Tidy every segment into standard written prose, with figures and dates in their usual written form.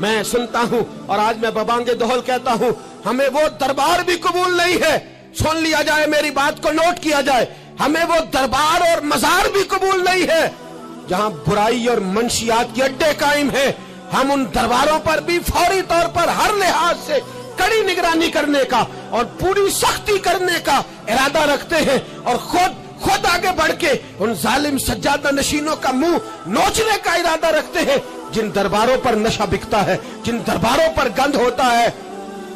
میں سنتا ہوں اور آج میں ببانگے دہل کہتا ہوں، ہمیں وہ دربار بھی قبول نہیں ہے، سن لیا جائے، میری بات کو نوٹ کیا جائے، ہمیں وہ دربار اور مزار بھی قبول نہیں ہے جہاں برائی اور منشیات کے اڈے قائم ہیں۔ ہم ان درباروں پر بھی فوری طور پر ہر لحاظ سے کڑی نگرانی کرنے کا اور پوری سختی کرنے کا ارادہ رکھتے ہیں، اور خود آگے بڑھ کے ان ظالم سجادہ نشینوں کا منہ نوچنے کا ارادہ رکھتے ہیں جن درباروں پر نشہ بکتا ہے، جن درباروں پر گند ہوتا ہے۔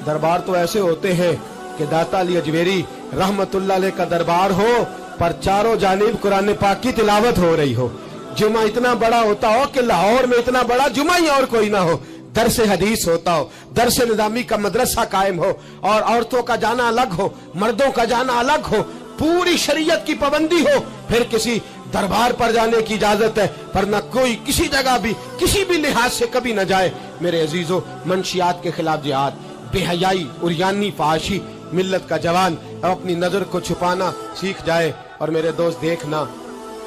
دربار تو ایسے ہوتے ہیں کہ داتا علی اجمیری رحمت اللہ علیہ کا دربار ہو پر چاروں جانب قرآن پاک کی تلاوت ہو رہی ہو، جمعہ اتنا بڑا ہوتا ہو کہ لاہور میں اتنا بڑا جمعہ ہی اور کوئی نہ ہو، درس حدیث ہوتا ہو، درس نظامی کا مدرسہ قائم ہو، اور عورتوں کا جانا الگ ہو، مردوں کا جانا الگ ہو، پوری شریعت کی پابندی ہو، پھر کسی دربار پر جانے کی اجازت ہے، ورنہ کوئی کسی جگہ بھی کسی بھی لحاظ سے کبھی نہ جائے۔ میرے عزیزو، منشیات کے خلاف جہاد، بے حیائی، عریانی، فحاشی، ملت کا جوان اب اپنی نظر کو چھپانا سیکھ جائے۔ اور میرے دوست دیکھنا،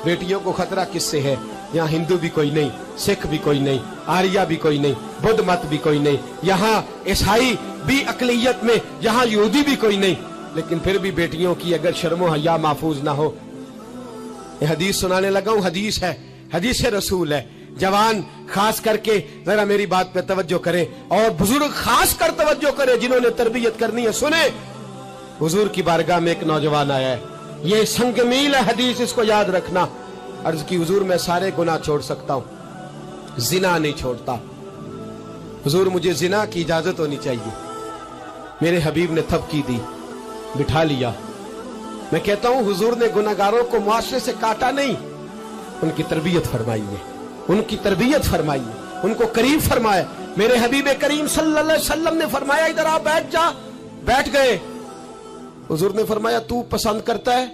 بیٹیوں کو خطرہ کس سے ہے؟ یہاں ہندو بھی کوئی نہیں، سکھ بھی کوئی نہیں، آریہ بھی کوئی نہیں، بدھ مت بھی کوئی نہیں، یہاں عیسائی بھی اقلیت میں، یہاں یہودی بھی کوئی نہیں، لیکن پھر بھی بیٹیوں کی اگر شرم و حیا محفوظ نہ ہو۔ یہ حدیث سنانے لگا ہوں، حدیث ہے، حدیث رسول ہے۔ جوان خاص کر کے ذرا میری بات پہ توجہ کریں، اور بزرگ خاص کر توجہ کریں جنہوں نے تربیت کرنی ہے۔ سنیں، حضور کی بارگاہ میں ایک نوجوان آیا ہے، یہ سنگ میل ہے حدیث، اس کو یاد رکھنا۔ عرض کی، حضور میں سارے گناہ چھوڑ سکتا ہوں، زنا نہیں چھوڑتا۔ حضور مجھے زنا کی اجازت ہونی چاہیے۔ میرے حبیب نے تھپکی دی، بٹھا لیا۔ میں کہتا ہوں حضور نے گناہگاروں کو معاشرے سے کاٹا نہیں، ان کی تربیت فرمائی ہے، ان کی تربیت فرمائی ہے، ان کو قریب فرمایا۔ میرے حبیب کریم صلی اللہ علیہ وسلم نے فرمایا ادھر آ، بیٹھ جا، بیٹھ گئے۔ حضور نے فرمایا تو پسند کرتا ہے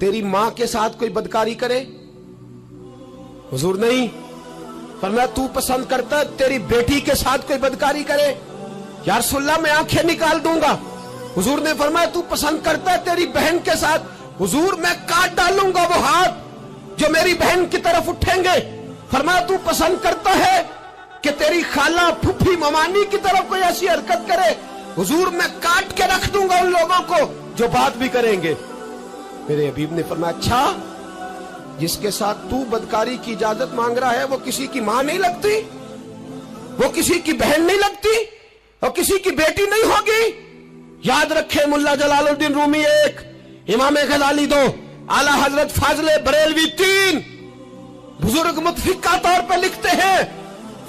تیری ماں کے ساتھ کوئی بدکاری کرے؟ حضور نہیں۔ فرمایا تو پسند کرتا ہے تیری بیٹی کے ساتھ کوئی بدکاری کرے؟ یا رسول اللہ میں آنکھیں نکال دوں گا۔ حضور نے فرمایا تو پسند کرتا ہے تیری بہن کے ساتھ؟ حضور میں کاٹ ڈالوں گا وہ ہاتھ جو میری بہن کی طرف اٹھیں گے۔ فرمایا تو پسند کرتا ہے کہ تیری خالہ، پھپھی، ممانی کی طرف کوئی ایسی حرکت کرے؟ حضور میں کاٹ کے رکھ دوں گا ان لوگوں کو جو بات بھی کریں گے۔ میرے حبیب نے فرمایا اچھا، جس کے ساتھ تو بدکاری کی اجازت مانگ رہا ہے وہ کسی کی ماں نہیں لگتی، وہ کسی کی بہن نہیں لگتی، اور کسی کی بیٹی نہیں ہوگی؟ یاد رکھے، ملا جلال الدین رومی 1، امام غزالی 2، اعلیٰ حضرت فاضل بریلوی 3، بزرگ متفقہ طور پہ لکھتے ہیں،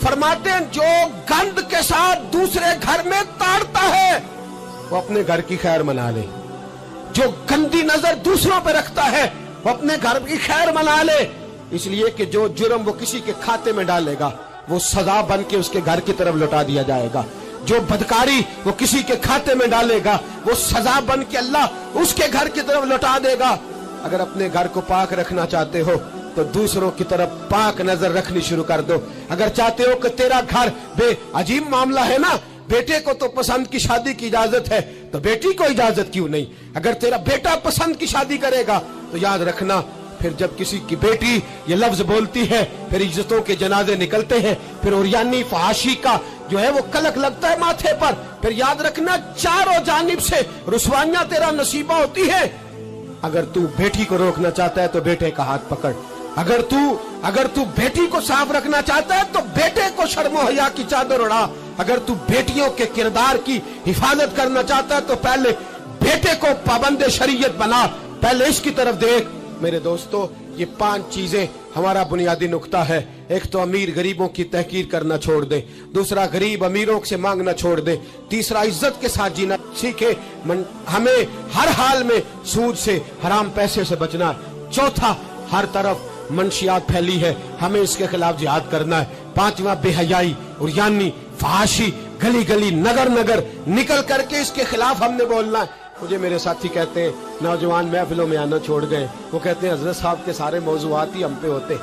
فرماتے ہیں جو گند کے ساتھ دوسرے گھر میں تاڑتا ہے وہ اپنے گھر کی خیر منا لے، جو گندی نظر دوسروں پہ رکھتا ہے وہ اپنے گھر کی خیر منا لے، اس لیے کہ جو جرم وہ کسی کے کھاتے میں ڈالے گا وہ سزا بن کے اس کے گھر کی طرف لوٹا دیا جائے گا، جو بدکاری وہ کسی کے کھاتے میں ڈالے گا وہ سزا بن کے اللہ اس کے گھر کی طرف لوٹا دے گا۔ اگر اپنے گھر کو پاک رکھنا چاہتے ہو تو دوسروں کی طرف پاک نظر رکھنی شروع کر دو۔ اگر چاہتے ہو کہ تیرا گھر بے عجیب معاملہ ہے نا، بیٹے کو تو پسند کی شادی کی اجازت ہے تو بیٹی کو اجازت کیوں نہیں؟ اگر تیرا بیٹا پسند کی شادی کرے گا تو یاد رکھنا پھر جب کسی کی بیٹی یہ لفظ بولتی ہے پھر عزتوں کے جنازے نکلتے ہیں، پھر عریانی فحاشی کا جو ہے وہ کلک لگتا ہے ماتھے پر، پھر یاد رکھنا چاروں جانب سے رسوائیاں تیرا نصیبہ ہوتی ہے۔ اگر تو بیٹی کو روکنا چاہتا ہے تو بیٹے کا ہاتھ پکڑ، اگر تو بیٹی کو صاف رکھنا چاہتا ہے تو بیٹے کو شرم و حیا کی چادر اڑا، اگر تو بیٹیوں کے کردار کی حفاظت کرنا چاہتا ہے تو پہلے بیٹے کو پابند شریعت بنا، پہلے اس کی طرف دیکھ۔ میرے دوستو، یہ 5 چیزیں ہمارا بنیادی نقطہ ہے۔ ایک تو امیر غریبوں کی تحقیر کرنا چھوڑ دے، دوسرا غریب امیروں سے مانگنا چھوڑ دے، تیسرا عزت کے ساتھ جینا سیکھے، ہمیں ہر حال میں سود سے، حرام پیسے سے بچنا ہے، چوتھا ہر طرف منشیات پھیلی ہے، ہمیں اس کے خلاف جہاد کرنا ہے، پانچواں بے حیائی، عریانی، فحاشی، گلی گلی، نگر نگر نکل کر کے اس کے خلاف ہم نے بولنا ہے۔ مجھے میرے ساتھی کہتے ہیں نوجوان محفلوں میں آنا چھوڑ گئے، وہ کہتے ہیں حضرت صاحب کے سارے موضوعات ہی ہم پہ ہوتے۔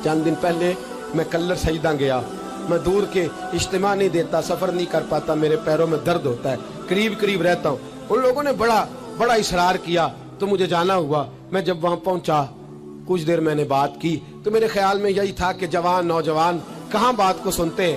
چند دن پہلے میں کلر سجدہ گیا، میں دور کے اجتماع نہیں دیتا، سفر نہیں کر پاتا، میرے پیروں میں درد ہوتا ہے، قریب رہتا ہوں۔ ان لوگوں نے بڑا اصرار کیا تو مجھے جانا ہوا۔ میں جب وہاں پہنچا کچھ دیر میں نے بات کی تو میرے خیال میں یہی تھا کہ جوان نوجوان کہاں بات کو سنتے ہیں،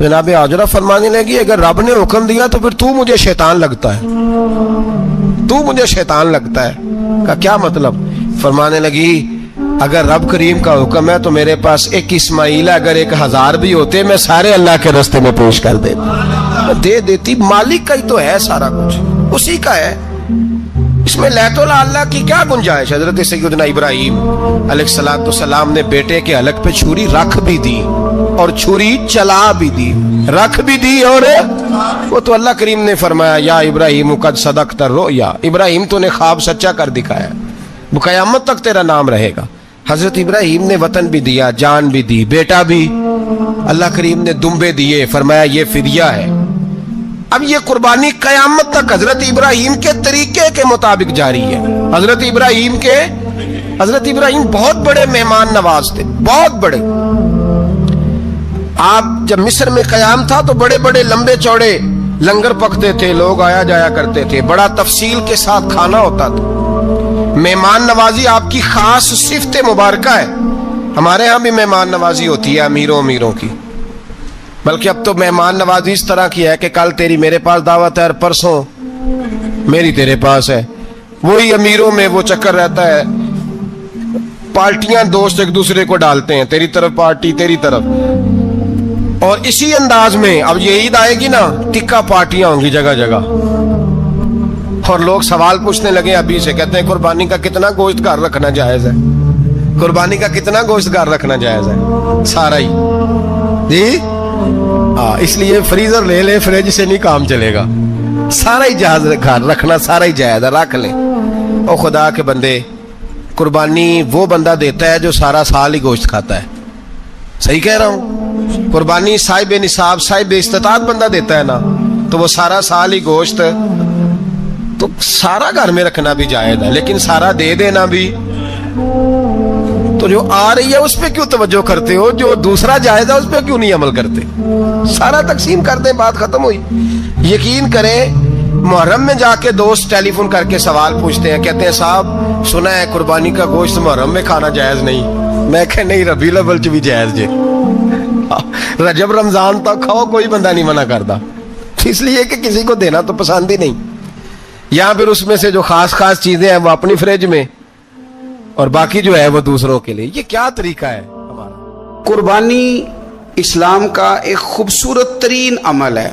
تو جناب حاجرہ فرمانے لگی اگر رب نے حکم دیا تو پھر تو مجھے شیطان لگتا ہے، تو مجھے شیطان لگتا ہے۔ کہا کیا مطلب؟ فرمانے لگی اگر رب کریم کا حکم ہے تو میرے پاس ایک اسماعیل ہے، اگر 1000 بھی ہوتے میں سارے اللہ کے راستے میں پیش کر دے دیتی۔ مالک کا ہی تو ہے سارا کچھ، اسی کا ہے، اس میں لیت اللہ کی کیا گنجائش؟ حضرت سیدنا ابراہیم علیہ السلام نے بیٹے کے حلق پہ چھری رکھ بھی دی اور چھری چلا بھی دی، رکھ بھی دی، اور وہ تو اللہ کریم نے فرمایا یا ابراہیم قد صدقت الرؤیا، ابراہیم تو نے خواب سچا کر دکھایا، وہ قیامت تک تیرا نام رہے گا۔ حضرت ابراہیم نے وطن بھی دیا، جان بھی دی، بیٹا بھی، اللہ کریم نے دمبے دیے، فرمایا یہ فدیہ ہے۔ اب یہ قربانی قیامت تک حضرت ابراہیم کے طریقے کے مطابق جاری ہے۔ حضرت ابراہیم بہت بڑے مہمان نواز تھے، بہت بڑے۔ آپ جب مصر میں قیام تھا تو بڑے بڑے لمبے چوڑے لنگر پکتے تھے، لوگ آیا جایا کرتے تھے، بڑا تفصیل کے ساتھ کھانا ہوتا تھا۔ مہمان نوازی آپ کی خاص صفت مبارکہ ہے۔ ہمارے ہاں بھی مہمان نوازی ہوتی ہے امیروں کی، بلکہ اب تو مہمان نوازی اس طرح کی ہے کہ کل تیری میرے پاس دعوت ہے اور پرسوں میری تیرے پاس ہے۔ وہی امیروں میں وہ چکر رہتا ہے، پارٹیاں دوست ایک دوسرے کو ڈالتے ہیں، تیری طرف پارٹی تیری طرف، اور اسی انداز میں اب یہ عید آئے گی نا، ٹکا پارٹیاں ہوں گی جگہ جگہ، اور لوگ سوال پوچھنے لگے ابھی سے، کہتے ہیں قربانی کا کتنا گوشت گھر رکھنا جائز ہے؟ قربانی کا کتنا گوشت گھر رکھنا جائز ہے؟ سارا ہی جی، اس لیے فریزر لے لے، فریج سے نہیں کام چلے گا، سارا ہی جائز گھر رکھنا، سارا ہی جائز ہے، رکھ لیں۔ او خدا کے بندے، قربانی وہ بندہ دیتا ہے جو سارا سال ہی گوشت کھاتا ہے، صحیح کہہ رہا ہوں؟ قربانی صاحب نصاب، صاحب استطاعت بندہ دیتا ہے نا، تو وہ سارا سال ہی گوشت، تو سارا گھر میں رکھنا بھی جائز ہے، لیکن سارا دے دینا بھی۔ تو جو آ رہی ہے اس پہ کیوں توجہ کرتے ہو؟ جو دوسرا جائز ہے اس پہ کیوں نہیں عمل کرتے؟ سارا تقسیم کر دیں، بات ختم ہوئی۔ یقین کریں، محرم میں جا کے دوست ٹیلی فون کر کے سوال پوچھتے ہیں، کہتے ہیں صاحب سنا ہے قربانی کا گوشت محرم میں کھانا جائز نہیں۔ میں کہ نہیں، ربیع الاول چ بھی جائز جے، رجب رمضان تک کھاؤ، کوئی بندہ نہیں منع کرتا، اس لیے کہ کسی کو دینا تو پسند ہی نہیں، یا پھر اس میں سے جو خاص چیزیں ہیں وہ اپنی فریج میں، اور باقی جو ہے وہ دوسروں کے لیے۔ یہ کیا طریقہ ہے ہمارا؟ قربانی اسلام کا ایک خوبصورت ترین عمل ہے،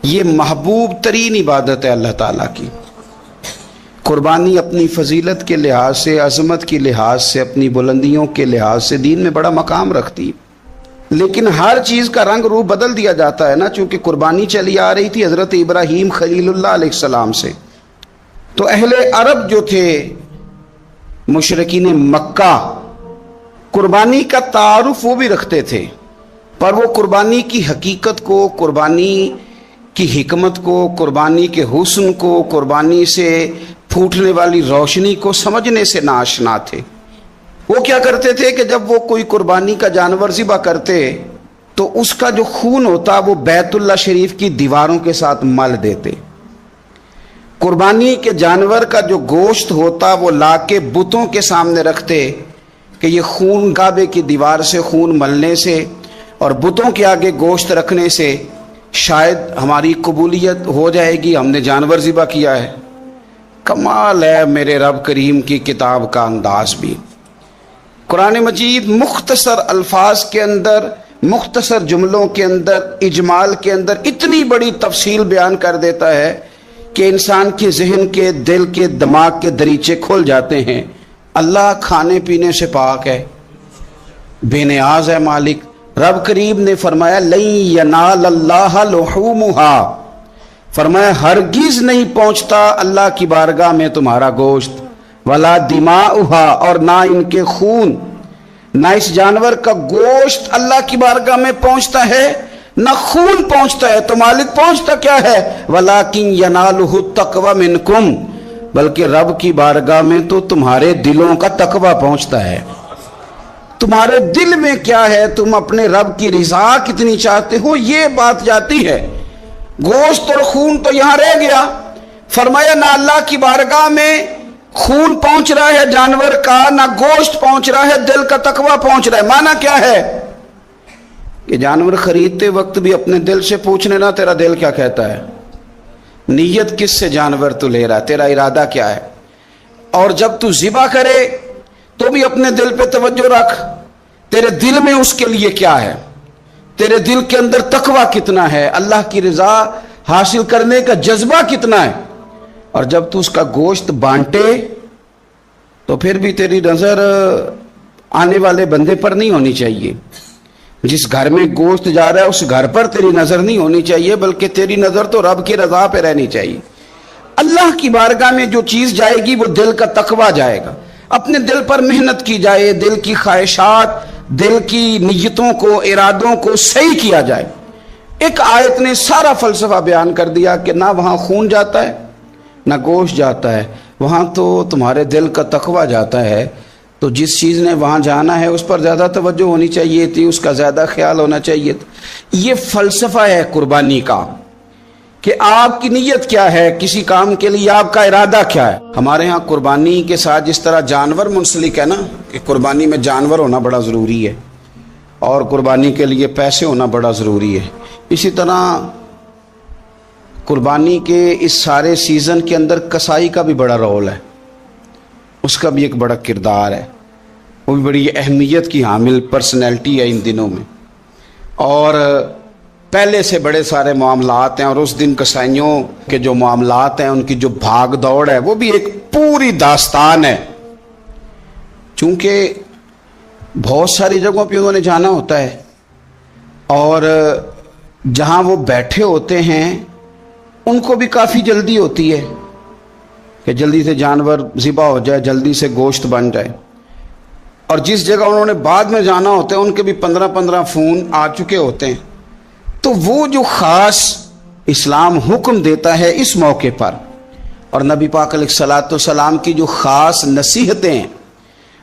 یہ محبوب ترین عبادت ہے اللہ تعالیٰ کی۔ قربانی اپنی فضیلت کے لحاظ سے، عظمت کے لحاظ سے، اپنی بلندیوں کے لحاظ سے دین میں بڑا مقام رکھتی ہے، لیکن ہر چیز کا رنگ روپ بدل دیا جاتا ہے نا، چونکہ قربانی چلی آ رہی تھی حضرت ابراہیم خلیل اللہ علیہ السلام سے، تو اہل عرب جو تھے، مشرکین مکہ، قربانی کا تعارف وہ بھی رکھتے تھے، پر وہ قربانی کی حقیقت کو، قربانی کی حکمت کو، قربانی کے حسن کو، قربانی سے پھوٹنے والی روشنی کو سمجھنے سے ناآشنا تھے۔ وہ کیا کرتے تھے کہ جب وہ کوئی قربانی کا جانور ذبح کرتے تو اس کا جو خون ہوتا وہ بیت اللہ شریف کی دیواروں کے ساتھ مل دیتے۔ قربانی کے جانور کا جو گوشت ہوتا وہ لا کے بتوں کے سامنے رکھتے کہ یہ خون کعبے کی دیوار سے خون ملنے سے اور بتوں کے آگے گوشت رکھنے سے شاید ہماری قبولیت ہو جائے گی، ہم نے جانور ذبح کیا ہے۔ کمال ہے میرے رب کریم کی کتاب کا انداز بھی۔ قرآن مجید مختصر الفاظ کے اندر، مختصر جملوں کے اندر، اجمال کے اندر اتنی بڑی تفصیل بیان کر دیتا ہے کہ انسان کے ذہن کے، دل کے، دماغ کے دریچے کھل جاتے ہیں۔ اللہ کھانے پینے سے پاک ہے، بے نیاز ہے مالک۔ رب کریم نے فرمایا لن ینال اللہ لحومہا، فرمایا ہرگز نہیں پہنچتا اللہ کی بارگاہ میں تمہارا گوشت، ولا دماؤہا، اور نہ ان کے خون، نہ اس جانور کا گوشت اللہ کی بارگاہ میں پہنچتا ہے، نہ خون پہنچتا ہے۔ تو مالک پہنچتا کیا ہے؟ ولیکن ینالہ التقوی منکم، بلکہ رب کی بارگاہ میں تو تمہارے دلوں کا تقوی پہنچتا ہے۔ تمہارے دل میں کیا ہے، تم اپنے رب کی رضا کتنی چاہتے ہو، یہ بات جاتی ہے۔ گوشت اور خون تو یہاں رہ گیا، فرمایا نہ اللہ کی بارگاہ میں خون پہنچ رہا ہے جانور کا، نہ گوشت پہنچ رہا ہے، دل کا تقوی پہنچ رہا ہے۔ معنی کیا ہے؟ کہ جانور خریدتے وقت بھی اپنے دل سے پوچھنے نا تیرا دل کیا کہتا ہے، نیت کس سے جانور تو لے رہا ہے، تیرا ارادہ کیا ہے. اور جب تو ذبح کرے تو بھی اپنے دل پہ توجہ رکھ، تیرے دل میں اس کے لیے کیا ہے، تیرے دل کے اندر تقوی کتنا ہے، اللہ کی رضا حاصل کرنے کا جذبہ کتنا ہے. اور جب تو اس کا گوشت بانٹے تو پھر بھی تیری نظر آنے والے بندے پر نہیں ہونی چاہیے. جس گھر میں گوشت جا رہا ہے اس گھر پر تیری نظر نہیں ہونی چاہیے، بلکہ تیری نظر تو رب کی رضا پہ رہنی چاہیے. اللہ کی بارگاہ میں جو چیز جائے گی وہ دل کا تقوی جائے گا. اپنے دل پر محنت کی جائے، دل کی خواہشات، دل کی نیتوں کو، ارادوں کو صحیح کیا جائے. ایک آیت نے سارا فلسفہ بیان کر دیا کہ نہ وہاں خون جاتا ہے نہ گوشت جاتا ہے، وہاں تو تمہارے دل کا تقوی جاتا ہے. تو جس چیز نے وہاں جانا ہے اس پر زیادہ توجہ ہونی چاہیے تھی، اس کا زیادہ خیال ہونا چاہیے تھا. یہ فلسفہ ہے قربانی کا کہ آپ کی نیت کیا ہے، کسی کام کے لیے آپ کا ارادہ کیا ہے. ہمارے ہاں قربانی کے ساتھ جس طرح جانور منسلک ہے نا، کہ قربانی میں جانور ہونا بڑا ضروری ہے اور قربانی کے لیے پیسے ہونا بڑا ضروری ہے، اسی طرح قربانی کے اس سارے سیزن کے اندر کسائی کا بھی بڑا رول ہے، اس کا بھی ایک بڑا کردار ہے. وہ بھی بڑی اہمیت کی حامل پرسنالٹی ہے ان دنوں میں. اور پہلے سے بڑے سارے معاملات ہیں، اور اس دن کسائیوں کے جو معاملات ہیں ان کی جو بھاگ دوڑ ہے وہ بھی ایک پوری داستان ہے. چونکہ بہت ساری جگہوں پہ انہوں نے جانا ہوتا ہے اور جہاں وہ بیٹھے ہوتے ہیں ان کو بھی کافی جلدی ہوتی ہے کہ جلدی سے جانور ذبح ہو جائے، جلدی سے گوشت بن جائے. اور جس جگہ انہوں نے بعد میں جانا ہوتا ہے ان کے بھی 15 فون آ چکے ہوتے ہیں. تو وہ جو خاص اسلام حکم دیتا ہے اس موقع پر، اور نبی پاک علیہ الصلوۃ والسلام کی جو خاص نصیحتیں ہیں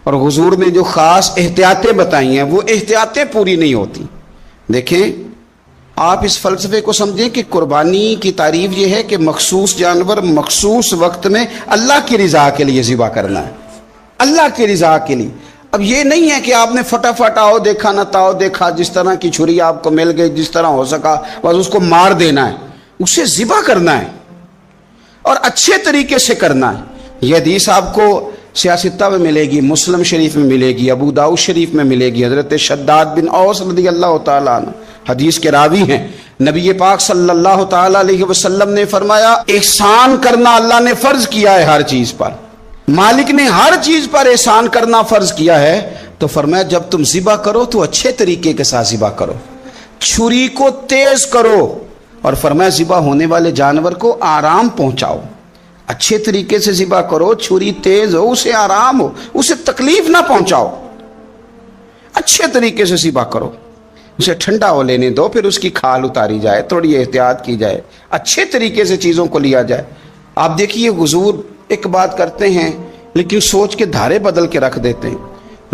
اور حضور نے جو خاص احتیاطیں بتائی ہیں وہ احتیاطیں پوری نہیں ہوتی. دیکھیں آپ اس فلسفے کو سمجھیں کہ قربانی کی تعریف یہ ہے کہ مخصوص جانور مخصوص وقت میں اللہ کی رضا کے لیے ذبح کرنا ہے، اللہ کی رضا کے لیے. اب یہ نہیں ہے کہ آپ نے فٹافٹ آؤ دیکھا نہ تاؤ دیکھا، جس طرح کی چھری آپ کو مل گئی جس طرح ہو سکا بس اس کو مار دینا ہے. اسے ذبح کرنا ہے اور اچھے طریقے سے کرنا ہے. یہ حدیث آپ کو سیاستہ میں ملے گی، مسلم شریف میں ملے گی، ابو داؤد شریف میں ملے گی. حضرت شداد بن اوس رضی اللہ تعالیٰ عنہ حدیث کے راوی ہیں. نبی پاک صلی اللہ تعالیٰ علیہ وسلم نے فرمایا احسان کرنا اللہ نے فرض کیا ہے ہر چیز پر. مالک نے ہر چیز پر احسان کرنا فرض کیا ہے. تو فرمایا جب تم ذبح کرو تو اچھے طریقے کے ساتھ ذبح کرو، چھری کو تیز کرو، اور فرمایا ذبح ہونے والے جانور کو آرام پہنچاؤ. اچھے طریقے سے ذبح کرو، چھری تیز ہو، اسے آرام ہو، اسے تکلیف نہ پہنچاؤ. اچھے طریقے سے ذبح کرو، اسے ٹھنڈا ہو لینے دو، پھر اس کی کھال اتاری جائے، تھوڑی احتیاط کی جائے، اچھے طریقے سے چیزوں کو لیا جائے. آپ دیکھیے حضور ایک بات کرتے ہیں لیکن سوچ کے دھارے بدل کے رکھ دیتے ہیں.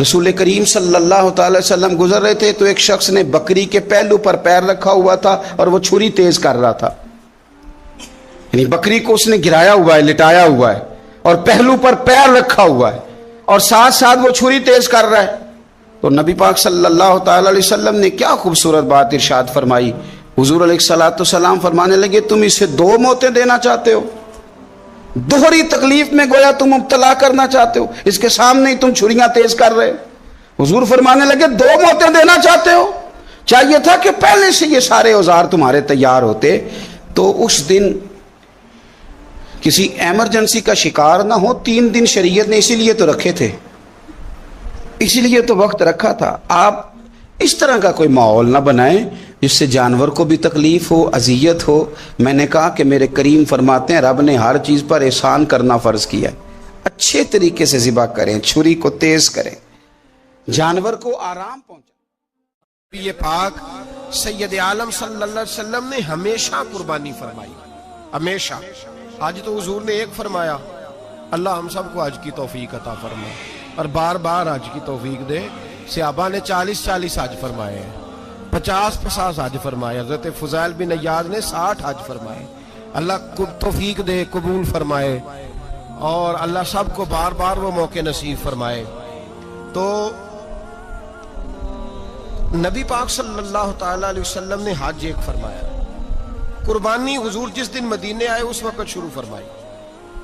رسول کریم صلی اللہ تعالی وسلم گزر رہے تھے تو ایک شخص نے بکری کے پہلو پر پیر رکھا ہوا تھا اور وہ چھری تیز کر رہا تھا. یعنی بکری کو اس نے گرایا ہوا ہے، لٹایا ہوا ہے اور پہلو پر پیر رکھا ہوا ہے اور ساتھ ساتھ وہ چھری تیز کر رہا ہے. تو نبی پاک صلی اللہ تعالی علیہ وسلم نے کیا خوبصورت بات ارشاد فرمائی. حضور علیہ الصلوۃ والسلام فرمانے لگے تم اسے 2 موتیں دینا چاہتے ہو، دوہری تکلیف میں گویا تم مبتلا کرنا چاہتے ہو، اس کے سامنے ہی تم چھریاں تیز کر رہے. حضور فرمانے لگے 2 موتیں دینا چاہتے ہو، چاہیے تھا کہ پہلے سے یہ سارے اوزار تمہارے تیار ہوتے تو اس دن کسی ایمرجنسی کا شکار نہ ہو. 3 دن شریعت نے اسی لیے تو رکھے تھے، اسی لیے تو وقت رکھا تھا. آپ اس طرح کا کوئی ماحول نہ بنائیں جس سے جانور کو بھی تکلیف ہو، اذیت ہو. میں نے کہا کہ میرے کریم فرماتے ہیں رب نے ہر چیز پر احسان کرنا فرض کیا ہے. اچھے طریقے سے ذبح کریں، چھری کو تیز کریں، جانور کو آرام پہنچائیں. یہ پاک سید عالم صلی اللہ علیہ وسلم نے ہمیشہ قربانی فرمائی، ہمیشہ. آج تو حضور نے ایک فرمایا، اللہ ہم سب کو حج کی توفیق عطا فرمائے اور بار بار حج کی توفیق دے. صحابہ نے 40 حج فرمائے ہیں، 50 حج فرمائے. حضرت فضیل بن عیاض نے 60 حج فرمائے. اللہ توفیق دے، قبول فرمائے اور اللہ سب کو بار بار وہ موقع نصیب فرمائے. تو نبی پاک صلی اللہ تعالی علیہ وسلم نے حج ایک فرمایا, قربانی حضور جس دن مدینے آئے اس وقت شروع فرمائی,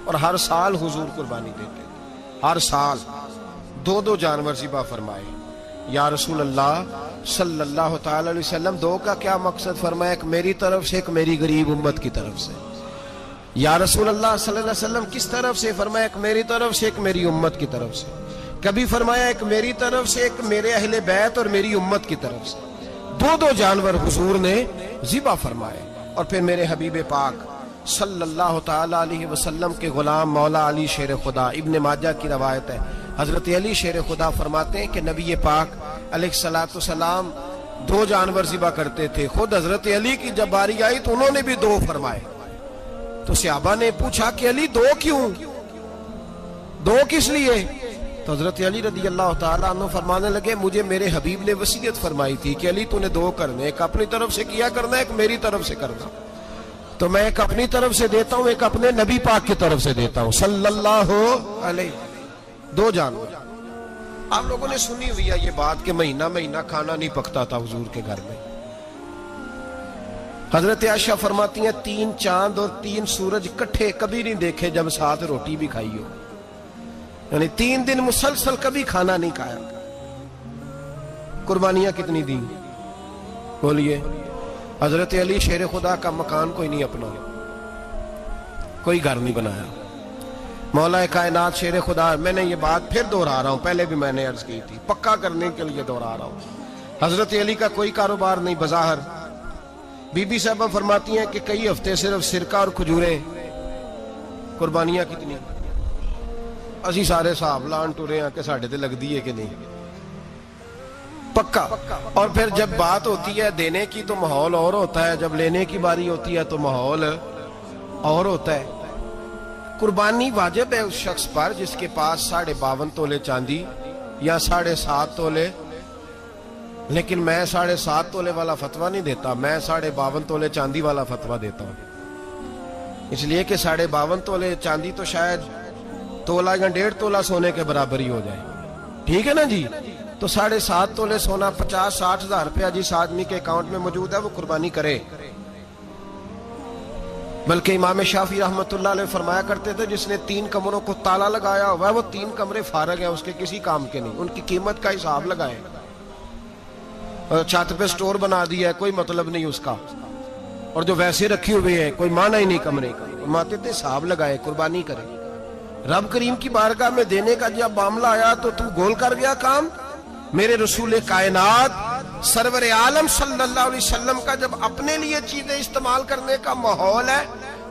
اور ہر سال حضور قربانی دیتے تھے, ہر سال 2 جانور ذبح فرمائے. یا رسول اللہ صلی اللہ تعالی علیہ وسلم 2 کا کیا مقصد فرمایا؟ ایک میری طرف سے, ایک میری غریب امت کی طرف سے. یا رسول اللہ صلی اللہ علیہ وسلم کس طرف سے فرمایا؟ ایک میری طرف سے, ایک میری امت کی طرف سے. کبھی فرمایا ایک میری طرف سے, ایک میرے اہل بیت اور میری امت کی طرف سے. 2 جانور حضور نے ذبح فرمائے. اور پھر میرے حبیب پاک صلی اللہ تعالی علیہ وسلم کے غلام مولا علی شیر خدا, ابن ماجہ کی روایت ہے, حضرت علی شیر خدا فرماتے ہیں کہ نبی پاک علیہ الصلوۃ والسلام 2 جانور ذبح کرتے تھے. خود حضرت علی کی جب باری آئی تو انہوں نے بھی 2 فرمائے. تو صحابہ نے پوچھا کہ علی 2 کیوں, 2 کس لیے؟ تو حضرت علی رضی اللہ تعالیٰ عنہ فرمانے لگے مجھے میرے حبیب نے وصیت فرمائی تھی کہ علی تو نے 2 کرنے, ایک اپنی طرف سے کیا کرنا, ایک میری طرف سے کرنا. تو میں ایک اپنی طرف سے دیتا ہوں, ایک اپنے نبی پاک کی طرف سے دیتا ہوں صلی اللہ علیہ. 2 جانور. آپ لوگوں نے سنی ہوئی ہے یہ بات کہ مہینہ مہینہ کھانا نہیں پکتا تھا حضور کے گھر میں. حضرت عائشہ فرماتی ہیں 3 چاند اور 3 سورج کٹھے کبھی نہیں دیکھے جب ساتھ روٹی بھی کھائی ہو, یعنی 3 دن مسلسل کبھی کھانا نہیں کھایا. قربانیاں کتنی دی بولیے؟ حضرت علی شیر خدا کا مکان کوئی نہیں اپنا, کوئی گھر نہیں بنایا. مولا کائنات شیر خدا, میں نے یہ بات پھر دوہرا رہا ہوں, پہلے بھی میں نے عرض کی تھی, پکا کرنے کے لیے دوہرا رہا ہوں. حضرت علی کا کوئی کاروبار نہیں بظاہر. بی بی صاحبہ فرماتی ہیں کہ کئی ہفتے صرف سرکہ اور کھجوریں. قربانیاں کتنی؟ اسی سارے صاحب لان ٹورے ہیں کہ ساڑھے تے لگ دیئے کہ نہیں, پکا. اور پھر جب بات ہوتی ہے دینے کی تو ماحول اور ہوتا ہے, جب لینے کی باری ہوتی ہے تو ماحول اور ہوتا ہے. قربانی واجب ہے اس شخص پر جس کے پاس 52.5 تولے چاندی یا 7.5 تولے, لیکن میں 7.5 تولے والا فتویٰ نہیں دیتا, میں 52.5 تولے چاندی والا فتویٰ دیتا ہوں. اس لیے کہ 52.5 تولے چاندی تو شاید تولہ یا 1.5 تولہ سونے کے برابر ہی ہو جائے, ٹھیک ہے نا جی. تو 7.5 تولے سونا 50-60 ہزار روپیہ جس آدمی کے اکاؤنٹ میں موجود ہے وہ قربانی کرے. بلکہ امام شافعی رحمۃ اللہ علیہ فرمایا کرتے تھے جس نے 3 کمروں کو تالا لگایا ہوا ہے وہ 3 کمرے فارغ ہیں, اس کے کسی کام کے نہیں, ان کی قیمت کا حساب لگائے. چھت پہ سٹور بنا دیا ہے, کوئی مطلب نہیں اس کا, اور جو ویسے رکھی ہوئے ہیں کوئی معنی ہی نہیں کمرے کا. فرماتے تھے حساب لگائے, قربانی کرے. رب کریم کی بارگاہ میں دینے کا جب معاملہ آیا تو گول کر گیا کام. میرے رسول کائنات سرور عالم صلی اللہ علیہ وسلم کا جب اپنے لیے چیزیں استعمال کرنے کا ماحول ہے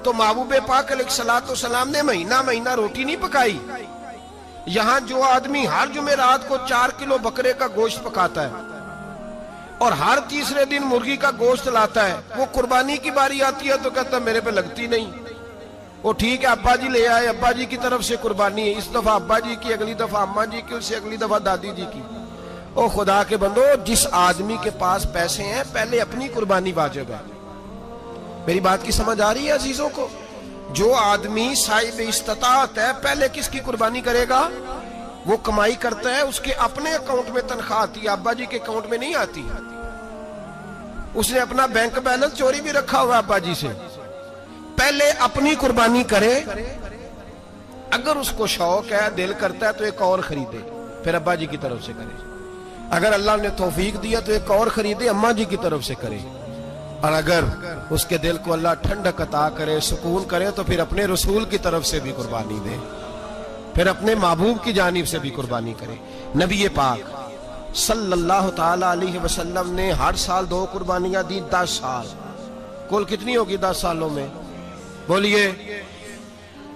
تو محبوب پاک علیہ الصلوۃ والسلام نے مہینہ مہینہ روٹی نہیں پکائی. یہاں جو آدمی ہر جمعرات کو 4 کلو بکرے کا گوشت پکاتا ہے اور ہر تیسرے دن مرغی کا گوشت لاتا ہے, وہ قربانی کی باری آتی ہے تو کہتا ہے میرے پہ لگتی نہیں. وہ ٹھیک ہے ابا جی لے آئے, ابا جی کی طرف سے قربانی ہے, اس دفعہ ابا جی کی, اگلی دفعہ اماں جی کی, اس سے اگلی دفعہ دادی جی کی. او خدا کے بندو, جس آدمی کے پاس پیسے ہیں پہلے اپنی قربانی واجب ہے. میری بات کی سمجھ آ رہی ہے عزیزوں کو؟ جو آدمی صاحب استطاعت ہے پہلے کس کی قربانی کرے گا؟ وہ کمائی کرتا ہے, اس کے اپنے اکاؤنٹ میں تنخواہ آتی ہے, ابا جی کے اکاؤنٹ میں نہیں آتی. اس نے اپنا بینک بیلنس چوری بھی رکھا ہوا ابا جی سے. پہلے اپنی قربانی کرے, اگر اس کو شوق ہے, دل کرتا ہے تو ایک اور خریدے, پھر ابا جی کی طرف سے کرے. اگر اللہ نے توفیق دیا تو ایک اور خریدے, اماں جی کی طرف سے کرے. اور اگر اس کے دل کو اللہ ٹھنڈک عطا کرے, سکون کرے, تو پھر اپنے رسول کی طرف سے بھی قربانی دے, پھر اپنے محبوب کی جانب سے بھی قربانی کرے. نبی پاک صلی اللہ تعالی علیہ وسلم نے ہر سال 2 قربانیاں دی, 10 سال. کل کتنی ہوگی 10 سالوں میں بولیے؟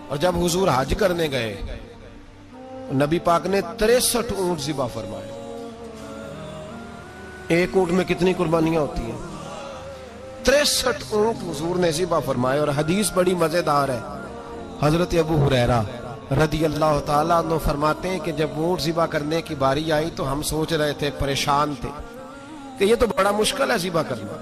اور جب حضور حج کرنے گئے نبی پاک نے 63 اونٹ ذبح فرمائے. ایک اونٹ میں کتنی قربانیاں ہوتی ہیں؟ 63 اونٹ حضور نے ذبح فرمائے. اور حدیث بڑی مزیدار ہے, حضرت ابو ہریرہ رضی اللہ تعالیٰ عنہ فرماتے ہیں کہ جب اونٹ ذبح کرنے کی باری آئی تو ہم سوچ رہے تھے, پریشان تھے کہ یہ تو بڑا مشکل ہے ذبح کرنا,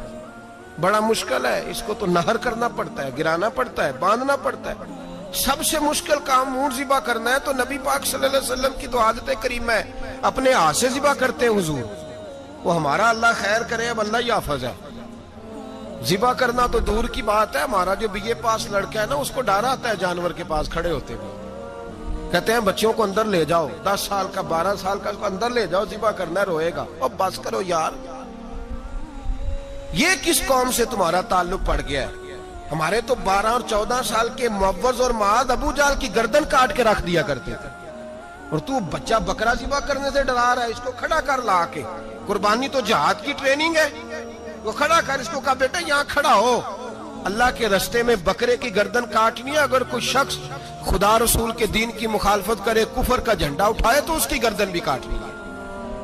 بڑا مشکل ہے, اس کو تو نہر کرنا پڑتا ہے, گرانا پڑتا ہے, باندھنا پڑتا ہے. سب سے مشکل کام اونٹ ذبح کرنا ہے. تو نبی پاک صلی اللہ علیہ وسلم کی تو عادت کریم ہے, اپنے ہاتھ سے ذبح کرتے ہیں حضور. وہ ہمارا اللہ خیر کرے، اب اللہ ہی حافظ ہے. ذبح کرنا تو دور کی بات ہے، ہمارا جو BA پاس لڑکا ہے نا، اس کو ڈر آتا ہے جانور کے پاس کھڑے ہوتے ہوئے. کہتے ہیں بچوں کو اندر لے جاؤ، 10 سال کا 12 سال کا، اس کو اندر لے جاؤ، ذبح کرنا، روئے گا. اب بس کرو یار، یہ کس قوم سے تمہارا تعلق پڑ گیا ہے؟ ہمارے تو 12 اور 14 سال کے معوذ اور معاذ ابو جہل کی گردن کاٹ کے رکھ دیا کرتے تھے، اور تو بچہ بکرا ذبح کرنے سے ڈرا رہا ہے. اس کو کھڑا کر لا کے. قربانی تو جہاد کی ٹریننگ ہے. وہ کھڑا کر، اس کو کہا بیٹا یہاں کھڑا ہو، اللہ کے رستے میں بکرے کی گردن کاٹنی ہے. اگر کوئی شخص خدا رسول کے دین کی مخالفت کرے، کفر کا جھنڈا اٹھائے، تو اس کی گردن بھی کاٹنی ہے.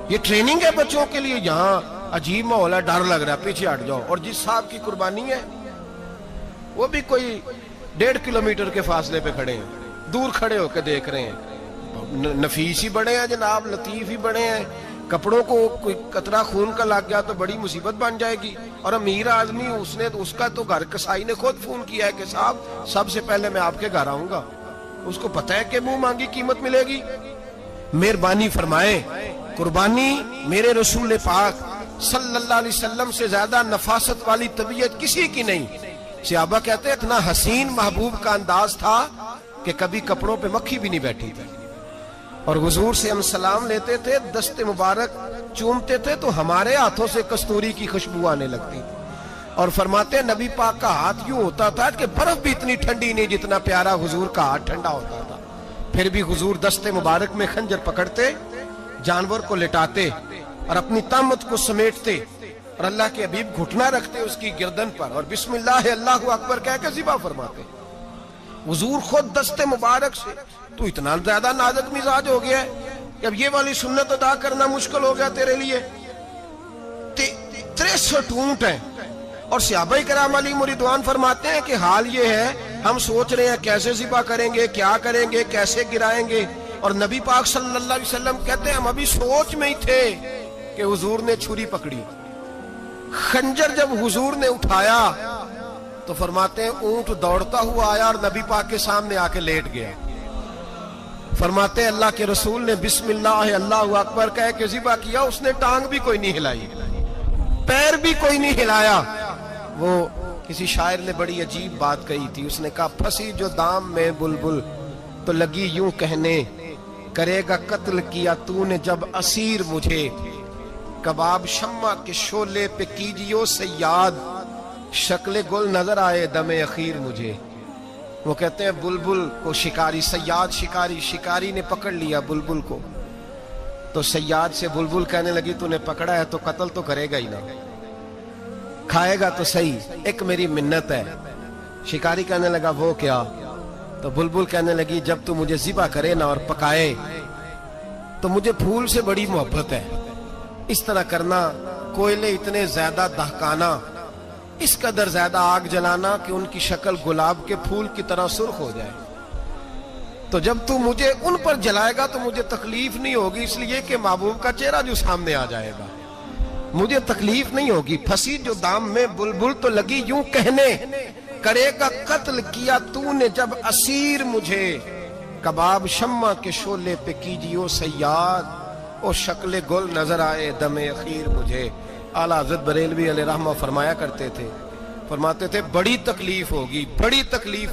یہ ٹریننگ ہے بچوں کے لیے. یہاں عجیب ماحول ہے، ڈر لگ رہا ہے، پیچھے ہٹ جاؤ. اور جس صاحب کی قربانی ہے وہ بھی کوئی 1.5 کلومیٹر کے فاصلے پہ کھڑے ہیں، دور کھڑے ہو کے دیکھ رہے ہیں. نفیس ہی بڑے ہیں جناب، لطیف ہی بڑے ہیں. کپڑوں کو کوئی قطرہ خون کا لگ گیا تو بڑی مصیبت بن جائے گی. اور امیر آدمی، اس کا تو گھر کسائی نے خود فون کیا ہے کہ صاحب سب سے پہلے میں آپ کے گھر آؤں گا. اس کو پتہ ہے کہ منہ مانگی قیمت ملے گی. مہربانی فرمائے، قربانی میرے رسول پاک صلی اللہ علیہ وسلم سے زیادہ نفاست والی طبیعت کسی کی نہیں. صحابہ کہتے ہیں اتنا حسین محبوب کا انداز تھا کہ کبھی کپڑوں پہ مکھی بھی نہیں بیٹھی تھی. اور حضور سے ہم سلام لیتے تھے، دست مبارک چومتے تھے تو ہمارے ہاتھوں سے کستوری کی خوشبو آنے لگتی تھی. اور فرماتے ہیں نبی پاک کا ہاتھ یوں ہوتا تھا کہ برف بھی اتنی ٹھنڈی نہیں جتنا پیارا حضور کا ہاتھ ٹھنڈا ہوتا تھا. پھر بھی حضور دست مبارک میں خنجر پکڑتے، جانور کو لٹاتے اور اپنی طامت کو سمیٹتے، اور اللہ کے حبیب گھٹنا رکھتے اس کی گردن پر، اور بسم اللہ اللہ اکبر کہہ کے ذبح فرماتے. حضور خود دست مبارک سے. تو اتنا زیادہ نازک مزاج ہو گیا ہے کہ اب یہ والی سنت ادا کرنا مشکل ہو گیا تیرے لیے. 63 اونٹ ہیں. اور صحابہ کرام علیہم رضوان فرماتے ہیں کہ حال یہ ہے، ہم سوچ رہے ہیں کیسے ذبح کریں گے، کیا کریں گے، کیسے گرائیں گے. اور نبی پاک صلی اللہ علیہ وسلم کہتے ہیں ہم ابھی سوچ میں ہی تھے کہ حضور نے چھری پکڑی. خنجر جب حضور نے اٹھایا تو فرماتے ہیں اونٹ دوڑتا ہوا آیا اور نبی پاک کے سامنے آ کے لیٹ گیا. فرماتے ہیں اللہ کے رسول نے بسم اللہ اللہ اکبر کہہ کے ذبح کیا. اس نے ٹانگ بھی کوئی نہیں ہلائی، پیر بھی کوئی نہیں ہلایا. وہ کسی شاعر نے بڑی عجیب بات کہی تھی. اس نے کہا پھنسی جو دام میں بلبل تو لگی یوں کہنے، کرے گا قتل کیا تو نے جب اسیر مجھے، کباب شمع کے شولے پہ کیجیو سیاد، شکل گل نظر آئے دم اخیر مجھے. وہ کہتے ہیں بلبل کو شکاری، سیاد شکاری نے پکڑ لیا بلبل کو، تو سیاد سے بلبل کہنے لگی تو نے پکڑا ہے تو قتل تو کرے گا ہی نہ، کھائے گا تو صحیح، ایک میری منت ہے. شکاری کہنے لگا وہ کیا؟ تو بلبل کہنے لگی جب تو مجھے ذبح کرے نا اور پکائے تو مجھے پھول سے بڑی محبت ہے. اس طرح کرنا، کوئلے اتنے زیادہ دہکانا، اس قدر زیادہ آگ جلانا کہ ان کی شکل گلاب کے پھول کی طرح سرخ ہو جائے. تو جب تو مجھے ان پر جلائے گا تو مجھے تکلیف نہیں ہوگی، اس لیے کہ محبوب کا چہرہ جو سامنے آ جائے گا مجھے تکلیف نہیں ہوگی. پھنسی جو دام میں بلبل تو لگی یوں کہنے، کرے گا قتل کیا تو نے جب اسیر مجھے، کباب شمع کے شولے پہ کیجیو سیاد، او شکل گل نظر آئے دم اخیر مجھے. اعلیٰ حضرت بریلوی علیہ رحمہ فرمایا کرتے تھے، فرماتے تھے بڑی تکلیف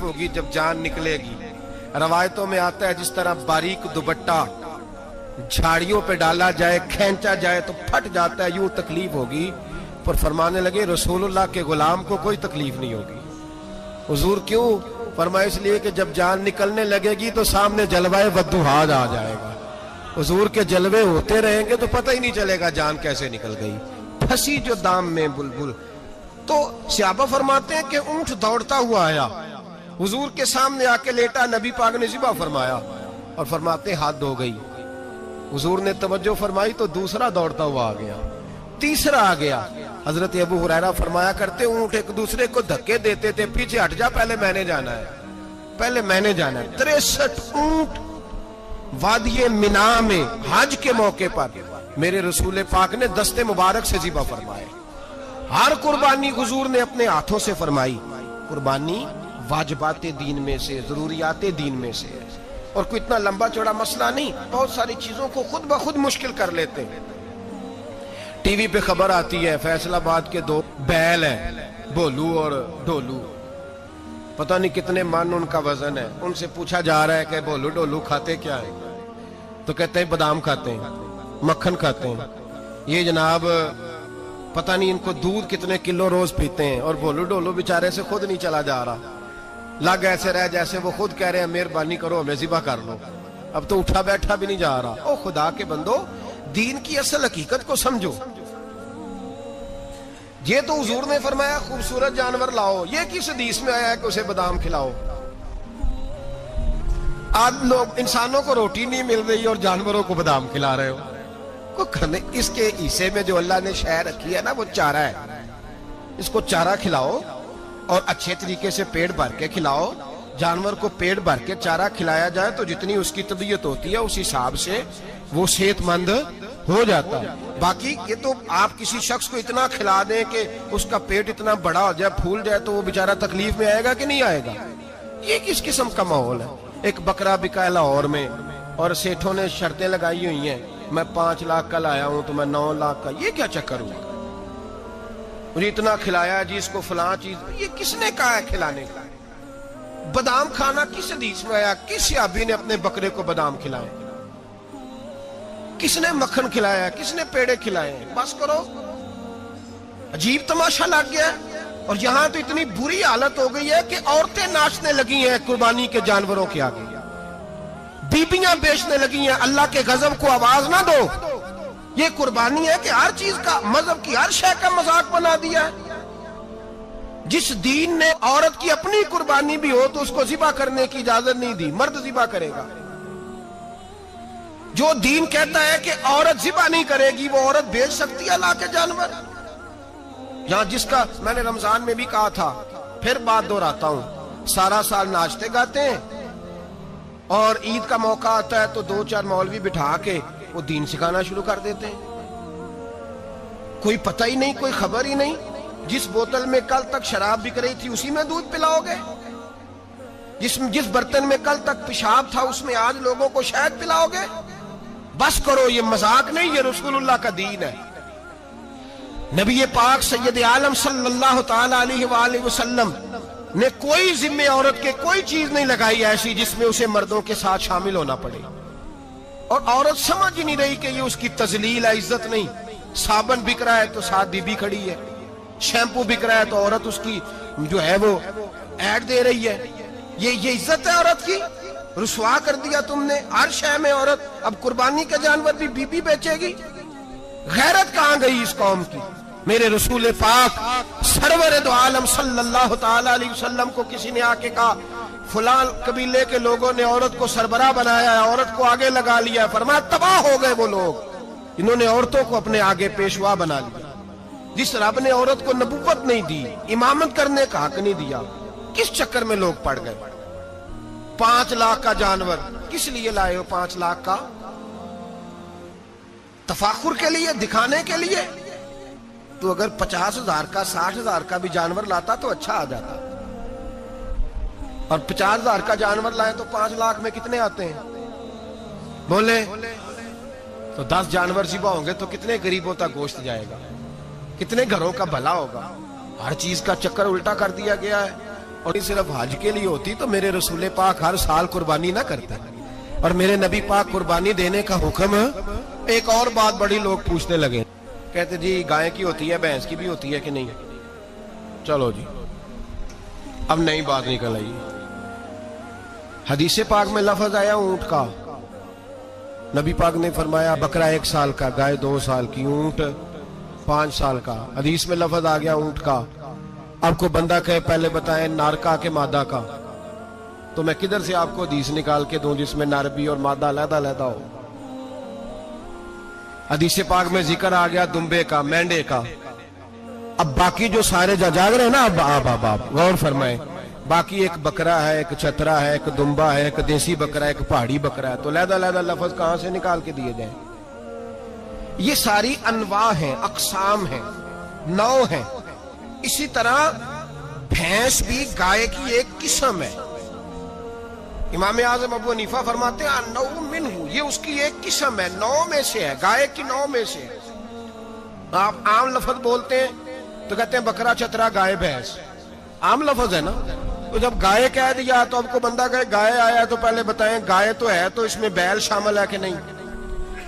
ہوگی جب جان نکلے گی. روایتوں میں آتا ہے جس طرح باریک دوپٹہ جھاڑیوں پہ ڈالا جائے، کھینچا جائے تو پھٹ جاتا ہے، یوں تکلیف ہوگی. پر فرمانے لگے رسول اللہ کے غلام کو کوئی تکلیف نہیں ہوگی. حضور کیوں؟ فرمایا اس لیے کہ جب جان نکلنے لگے گی تو سامنے جلوہ وضحاج آ جائے گا. حضور کے جلوے ہوتے رہیں گے تو پتہ ہی نہیں چلے گا جان کیسے نکل گئی. پھنسی جو دام میں بلبل. تو صحابہ فرماتے ہیں کہ اونٹ دوڑتا ہوا آیا، حضور کے سامنے آ کے لیٹا، نبی پاک نے ذبح فرمایا اور فرماتے ہیں ہاتھ دھو گئی. حضور نے توجہ فرمائی تو دوسرا دوڑتا ہوا آ گیا، تیسرا آ گیا. حضرت ابو ہریرہ فرمایا کرتے اونٹ ایک دوسرے کو دھکے دیتے تھے، پیچھے ہٹ جا، پہلے میں نے جانا ہے. 63 اونٹ وادی مینا میں حج کے موقع پر میرے رسول پاک نے دست مبارک سے ذبح فرمائے. ہر قربانی حضور نے اپنے ہاتھوں سے فرمائی. قربانی واجبات دین میں سے، ضروریات دین میں سے، اور کوئی اتنا لمبا چوڑا مسئلہ نہیں. بہت ساری چیزوں کو خود بخود مشکل کر لیتے. ٹی وی پہ خبر آتی ہے فیصل آباد کے 2 بیل ہیں، بھولو اور ڈولو، پتہ نہیں کتنے من ان کا وزن ہے. ان سے پوچھا جا رہا ہے کہ بھولو ڈولو کھاتے کیا ہیں؟ تو کہتے ہیں بادام کھاتے ہیں، مکھن کھاتے ہیں. یہ جناب پتہ نہیں ان کو دودھ کتنے کلو روز پیتے ہیں، اور بھولو ڈولو بیچارے سے خود نہیں چلا جا رہا، لگ ایسے رہ جیسے وہ خود کہہ رہے ہیں مہربانی کرو ہمیں ذبح کر لو. اب تو اٹھا بیٹھا بھی نہیں جا رہا. او خدا کے بندو، دین کی اصل حقیقت کو سمجھو. یہ تو حضور نے فرمایا خوبصورت جانور لاؤ، یہ کس حدیث میں آیا ہے کہ اسے بادام کھلاؤ؟ آج لوگ انسانوں کو روٹی نہیں مل رہی اور جانوروں کو بادام کھلا رہے ہو. کو کرنے اس کے حصے میں جو اللہ نے شے رکھی ہے نا وہ چارہ ہے. اس کو چارہ کھلاؤ اور اچھے طریقے سے پیٹ بھر کے کھلاؤ. جانور کو پیٹ بھر کے چارہ کھلایا جائے تو جتنی اس کی طبیعت ہوتی ہے اس حساب سے وہ صحت مند ہو جاتا ہے. باقی یہ تو آپ کسی شخص کو اتنا کھلا دیں کہ اس کا پیٹ اتنا بڑا ہو جائے، پھول جائے، تو وہ بیچارہ تکلیف میں آئے گا کہ نہیں آئے گا؟ یہ کس قسم کا ماحول ہے؟ ایک بکرا بکا لاہور میں اور سیٹھوں نے شرطیں لگائی ہوئی ہیں، میں 5 لاکھ کا لایا ہوں تو میں 9 لاکھ کا. یہ کیا چکر ہوا؟ مجھے اتنا کھلایا جی اس کو فلاں چیز. یہ کس نے کہا ہے کھلانے کا؟ بادام کھانا کس حدیث میں آیا؟ کس صحابی نے اپنے بکرے کو بادام کھلائے؟ کس نے مکھن کھلایا؟ کس نے پیڑے کھلائے؟ بس کرو. عجیب تماشا لگ گیا. اور یہاں تو اتنی بری حالت ہو گئی ہے کہ عورتیں ناچنے لگی ہیں قربانی کے جانوروں کے آگے، بیبیاں بیچنے لگی ہیں. اللہ کے غضب کو آواز نہ دو. یہ قربانی ہے کہ ہر چیز کا، مذہب کی ہر شے کا مذاق بنا دیا ہے. جس دین نے عورت کی اپنی قربانی بھی ہو تو اس کو ذبح کرنے کی اجازت نہیں دی، مرد ذبح کرے گا. جو دین کہتا ہے کہ عورت ذبح نہیں کرے گی وہ عورت بیچ سکتی ہے اللہ کے جانور. یہاں جس کا میں نے رمضان میں بھی کہا تھا، پھر بات دہراتا ہوں، سارا سال ناچتے گاتے ہیں اور عید کا موقع آتا ہے تو 2-4 مولوی بٹھا کے وہ دین سکھانا شروع کر دیتے ہیں. کوئی پتہ ہی نہیں، کوئی خبر ہی نہیں. جس بوتل میں کل تک شراب بک رہی تھی اسی میں دودھ پلاؤ گے؟ جس برتن میں کل تک پیشاب تھا اس میں آج لوگوں کو شہد پلاؤ گے؟ بس کرو، یہ مذاق نہیں، یہ رسول اللہ کا دین ہے. نبی پاک سید عالم صلی اللہ تعالی علیہ وآلہ وسلم نے کوئی ذمہ عورت کے کوئی چیز نہیں لگائی ایسی جس میں اسے مردوں کے ساتھ شامل ہونا پڑے. اور عورت سمجھ نہیں رہی کہ یہ اس کی تذلیل ہے، عزت نہیں. صابن بک رہا ہے تو ساتھ بی بی کھڑی ہے، شیمپو بک رہا ہے تو عورت اس کی جو ہے وہ ایڈ دے رہی ہے. یہ عزت ہے عورت کی؟ رسوا کر دیا تم نے ہر شے میں عورت. اب قربانی کا جانور بھی بی بی بیچے گی؟ غیرت کہاں گئی اس قوم کی؟ میرے رسول پاک سرور دو عالم صلی اللہ تعالی علیہ وسلم کو کسی نے آ کے کہا فلاں قبیلے کے لوگوں نے عورت کو سربراہ بنایا ہے، عورت کو آگے لگا لیا. فرمایا تباہ ہو گئے وہ لوگ، انہوں نے عورتوں کو اپنے آگے پیشوا بنا لیا. جس رب نے عورت کو نبوت نہیں دی، امامت کرنے کا حق نہیں دیا، کس چکر میں لوگ پڑ گئے؟ 5 لاکھ کا جانور کس لیے لائے ہو؟ 5 لاکھ کا تفاخر کے لیے، دکھانے کے لیے؟ تو اگر 50,000 کا 60,000 کا بھی جانور لاتا تو اچھا آ جاتا. اور 50,000 کا جانور لائے تو 5 لاکھ میں کتنے آتے ہیں؟ بولے تو 10 جانور ذبح ہوں گے تو کتنے غریبوں تک گوشت جائے گا؟ کتنے گھروں کا بھلا ہوگا؟ ہر چیز کا چکر الٹا کر دیا گیا ہے. اور صرف حج کے لیے ہوتی تو میرے رسول پاک ہر سال قربانی نہ کرتے، اور میرے نبی پاک قربانی دینے کا حکم. ایک اور بات بڑی لوگ پوچھنے لگے، کہتے جی گائے کی ہوتی ہے، بھینس کی بھی ہوتی ہے کہ نہیں؟ چلو جی اب نئی بات نکل آئی. حدیث پاک میں لفظ آیا اونٹ کا. نبی پاک نے فرمایا بکرا 1 سال کا، گائے 2 سال کی، اونٹ 5 سال کا. حدیث میں لفظ آ گیا اونٹ کا. آپ کو بندہ کہے پہلے بتائیں نر کا کہ مادہ کا، تو میں کدھر سے آپ کو حدیث نکال کے دوں جس میں نر بھی اور مادہ علیحدہ علیحدہ ہو؟ حدیث پاک میں ذکر آ گیا دمبے کا، مینڈے کا. اب باقی جو سارے جاگ رہے ہیں نا، اب غور فرمائیں، باقی ایک بکرا ہے، ایک چترا ہے، ایک دمبا ہے، ایک دیسی بکرا ہے، ایک پہاڑی بکرا ہے، تو علیحدہ علیحدہ لفظ کہاں سے نکال کے دیے جائیں؟ یہ ساری انواع ہیں، اقسام ہیں، نوع ہیں. اسی طرح بھینس بھی گائے کی ایک قسم ہے. امام اعظم ابو حنیفہ فرماتے ہیں نوع منہ، یہ اس کی ایک قسم ہے، نوع میں سے ہے، گائے کی نوع میں سے. آپ عام لفظ بولتے ہیں تو کہتے ہیں بکرا چترا گائے بھینس، عام لفظ ہے نا. تو جب گائے کہہ دیا تو اب کو بندہ کہے گائے آیا تو پہلے بتائیں گائے تو ہے تو اس میں بیل شامل ہے کہ نہیں.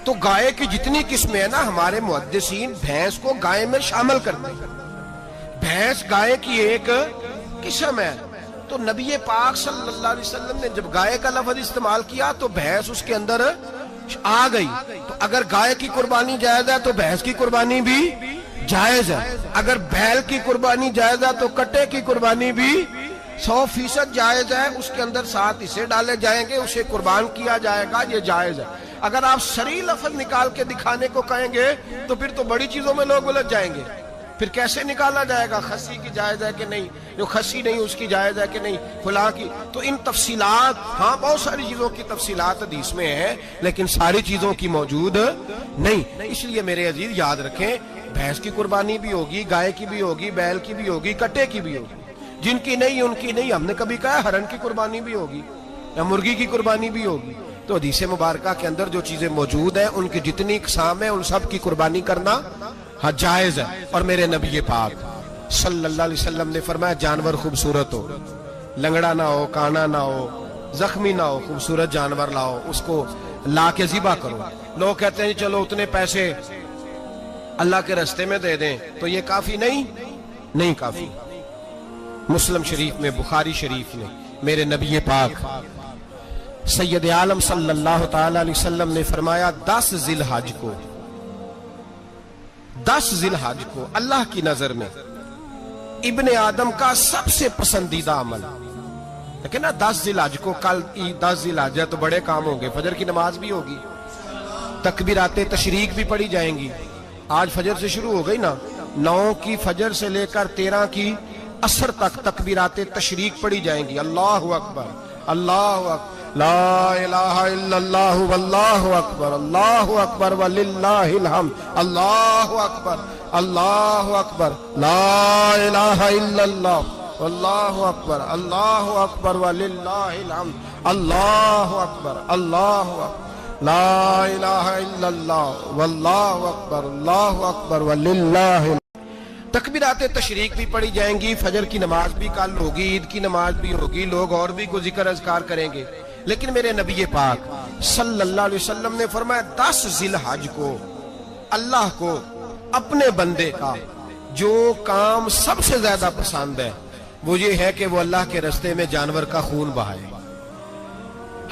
تو گائے کی جتنی قسمیں ہیں نا ہمارے محدثین بھینس کو گائے میں شامل کرتے ہیں. بھینس گائے کی ایک قسم ہے. تو نبی پاک صلی اللہ علیہ وسلم نے جب گائے کا لفظ استعمال کیا تو بھینس اس کے اندر آ گئی. تو اگر گائے کی قربانی جائز ہے تو بھینس کی قربانی بھی جائز ہے. اگر بیل کی قربانی جائز ہے تو کٹے کی قربانی بھی 100% جائز ہے. اس کے اندر 7 حصے ڈالے جائیں گے، اسے قربان کیا جائے گا، یہ جائز ہے. اگر آپ صریح لفظ نکال کے دکھانے کو کہیں گے تو پھر تو بڑی چیزوں میں لوگ الجھ جائیں گے. پھر کیسے نکالا جائے گا خسی کی جائز ہے کہ نہیں، جو خسی نہیں اس کی جائز ہے کہ نہیں، فلاں کی. تو ان تفصیلات، ہاں بہت ساری چیزوں کی تفصیلات حدیث میں ہیں لیکن ساری چیزوں کی موجود نہیں. اس لیے میرے عزیز یاد رکھیں، بھینس کی قربانی بھی ہوگی، گائے کی بھی ہوگی، بیل کی بھی ہوگی، کٹے کی بھی ہوگی. جن کی نہیں ان کی نہیں. ہم نے کبھی کہا ہرن کی قربانی بھی ہوگی یا مرغی کی قربانی بھی ہوگی. تو حدیث مبارکہ کے اندر جو چیزیں موجود ہیں ان کی جتنی اقسام ہیں ان سب کی قربانی کرنا ہاں جائز ہے. اور میرے نبی پاک صلی اللہ علیہ وسلم نے فرمایا جانور خوبصورت ہو، لنگڑا نہ ہو، کانا نہ ہو، زخمی نہ ہو، خوبصورت جانور لاؤ، اس کو لا کے ذبح کرو. لوگ کہتے ہیں چلو اتنے پیسے اللہ کے راستے میں دے دیں تو یہ کافی نہیں کافی. مسلم شریف میں، بخاری شریف میں میرے نبی پاک سید عالم صلی اللہ تعالی علیہ وسلم نے فرمایا 10 ذی الحج کو اللہ کی نظر میں ابن آدم کا سب سے پسندیدہ عمل. لیکن نا 10 ذی الحج کو، کل 10 ذی الحج ہے تو بڑے کام ہوں گے. فجر کی نماز بھی ہوگی، تکبیرات تشریق بھی پڑھی جائیں گی. آج فجر سے شروع ہو گئی نا، 9 کی فجر سے لے کر 13 کی عصر تک تکبیرات تشریق پڑھی جائیں گی. اللہ اکبر، اللہ اکبر، لا الہ الا اللہ واللہ اکبر، اللہ اکبر وللہ الحمد، اللہ اکبر، اللہ اکبر، لا الہ الا اللہ واللہ اکبر، اللہ اکبر وللہ الحمد، اللہ اکبر، اللہ اکبر، لا الہ الا اللہ واللہ اکبر، اللہ اکبر وللہ الحمد. تکبیرات تشریق بھی پڑھی جائیں گی. فجر کی نماز بھی کل ہوگی، عید کی نماز بھی ہوگی، لوگ اور بھی کوئی ذکر اذکار کریں گے. لیکن میرے نبی پاک صلی اللہ علیہ وسلم نے فرمایا 10 ذی الحج کو اللہ کو اپنے بندے کا جو کام سب سے زیادہ پسند ہے وہ یہ ہے کہ وہ اللہ کے راستے میں جانور کا خون بہائے.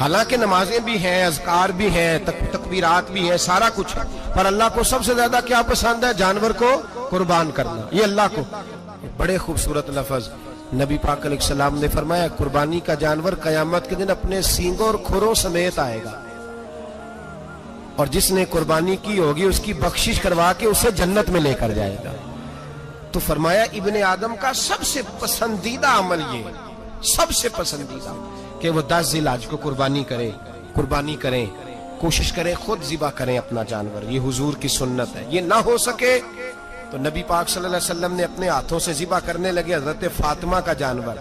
حالانکہ نمازیں بھی ہیں، اذکار بھی ہیں، تکبیرات بھی ہیں، سارا کچھ ہے، پر اللہ کو سب سے زیادہ کیا پسند ہے؟ جانور کو قربان کرنا. یہ اللہ کو بڑے خوبصورت لفظ نبی پاک علیہ السلام نے فرمایا قربانی کا جانور قیامت کے دن اپنے سینگوں اور کھروں سمیت آئے گا، اور جس نے قربانی کی ہوگی اس کی بخشش کروا کے اسے جنت میں لے کر جائے گا. تو فرمایا ابن آدم کا سب سے پسندیدہ عمل یہ، سب سے پسندیدہ، کہ وہ 10 ذی الحج کو قربانی کریں، کوشش کریں خود ذبح کریں اپنا جانور. یہ حضور کی سنت ہے. یہ نہ ہو سکے تو نبی پاک صلی اللہ علیہ وسلم نے اپنے ہاتھوں سے ذبح کرنے لگے حضرت فاطمہ کا جانور.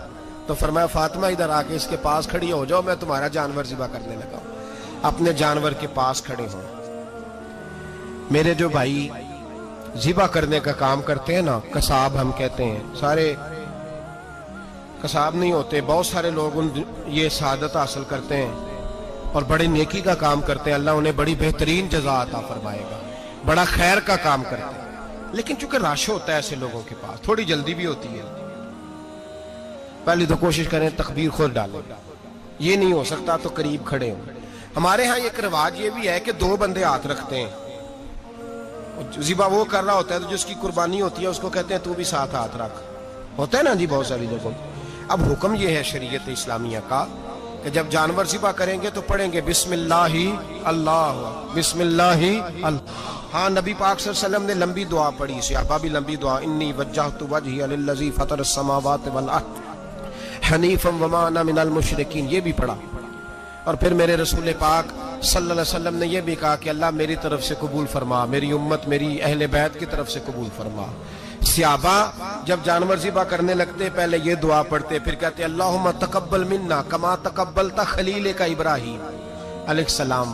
تو فرمایا فاطمہ ادھر آ کے اس کے پاس کھڑی ہو جاؤ، میں تمہارا جانور ذبح کرنے لگا ہوں. اپنے جانور کے پاس کھڑے ہوں. میرے جو بھائی ذبح کرنے کا کام کرتے ہیں نا، قصاب ہم کہتے ہیں، سارے قصاب نہیں ہوتے، بہت سارے لوگ یہ سعادت حاصل کرتے ہیں اور بڑے نیکی کا کام کرتے ہیں. اللہ انہیں بڑی بہترین جزا عطا فرمائے گا، بڑا خیر کا کام کرتے ہیں. لیکن چونکہ رش ہوتا ہے ایسے لوگوں کے پاس، تھوڑی جلدی بھی ہوتی ہے. پہلی تو کوشش کریں تکبیر خود ڈالیں، یہ نہیں ہو سکتا تو قریب کھڑے ہوں. ہمارے ہاں ایک رواج یہ بھی ہے کہ 2 بندے ہاتھ رکھتے ہیں. ذبح وہ کر رہا ہوتا ہے تو جس کی قربانی ہوتی ہے اس کو کہتے ہیں تو بھی ساتھ ہاتھ رکھ. ہوتا ہے نا جی بہت ساری جگہوں. اب حکم یہ ہے شریعت اسلامیہ کا کہ جب جانور ذبح کریں گے تو پڑھیں گے بسم اللہ اللہ، بسم اللہ اللہ. ہاں نبی پاک صلی اللہ علیہ وسلم نے لمبی دعا پڑھی، صحابہ بھی لمبی دعا، انی وجہت وجہی للذی فطر السماوات والارض حنیفا وما انا من المشرکین، یہ بھی پڑھا. اور پھر میرے رسول پاک صلی اللہ علیہ وسلم نے یہ بھی کہا کہ اللہ میری طرف سے قبول فرما، میری امت، میری اہل بیت کی طرف سے قبول فرما. صحابہ جب جانور ذبح کرنے لگتے پہلے یہ دعا پڑھتے، پھر کہتے اللہم تقبل منا کما تقبلت خلیل کا ابراہیم علیہ السلام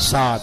7।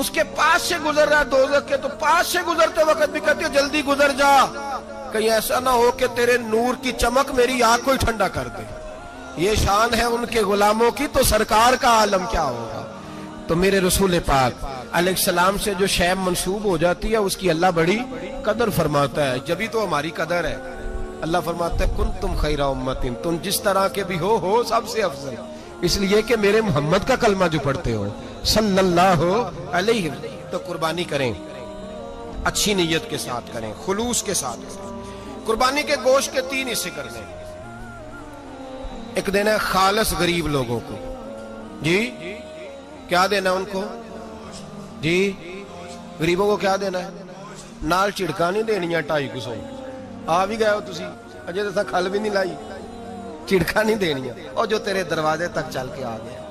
اس کے پاس سے گزر رہا ہے دوزخ کے تو پاس سے گزرتے وقت بھی کہتے جلدی گزر جا، کہیں ایسا نہ ہو کہ تیرے نور کی چمک میری آنکھ کو ہی ٹھنڈا کر دے۔ یہ شان ہے ان کے غلاموں کی، تو سرکار کا عالم کیا ہوگا۔ تو میرے رسول پاک علیہ السلام سے جو شے منسوب ہو جاتی ہے اس کی اللہ بڑی قدر فرماتا ہے، جبھی تو ہماری قدر ہے۔ اللہ فرماتا ہے کنتم خیر امت، تم جس طرح کے بھی ہو سب سے افضل، اس لیے کہ میرے محمد کا کلمہ جو پڑھتے ہو صلی اللہ علیہ وسلم۔ تو قربانی کریں، اچھی نیت کے ساتھ کریں، خلوص کے ساتھ کریں۔ قربانی کے گوشت کے 3 حصے کر دیں۔ ایک دینا ہے خالص غریب لوگوں کو، جی کیا دینا ان کو؟ جی غریبوں کو کیا دینا ہے؟ نال چڑکا نہیں دینی 250 آ بھی گئے ہو تسی، اجے تو کھل بھی نہیں لائی، چڑکا نہیں دینی اور جو تیرے دروازے تک چل کے آ گیا۔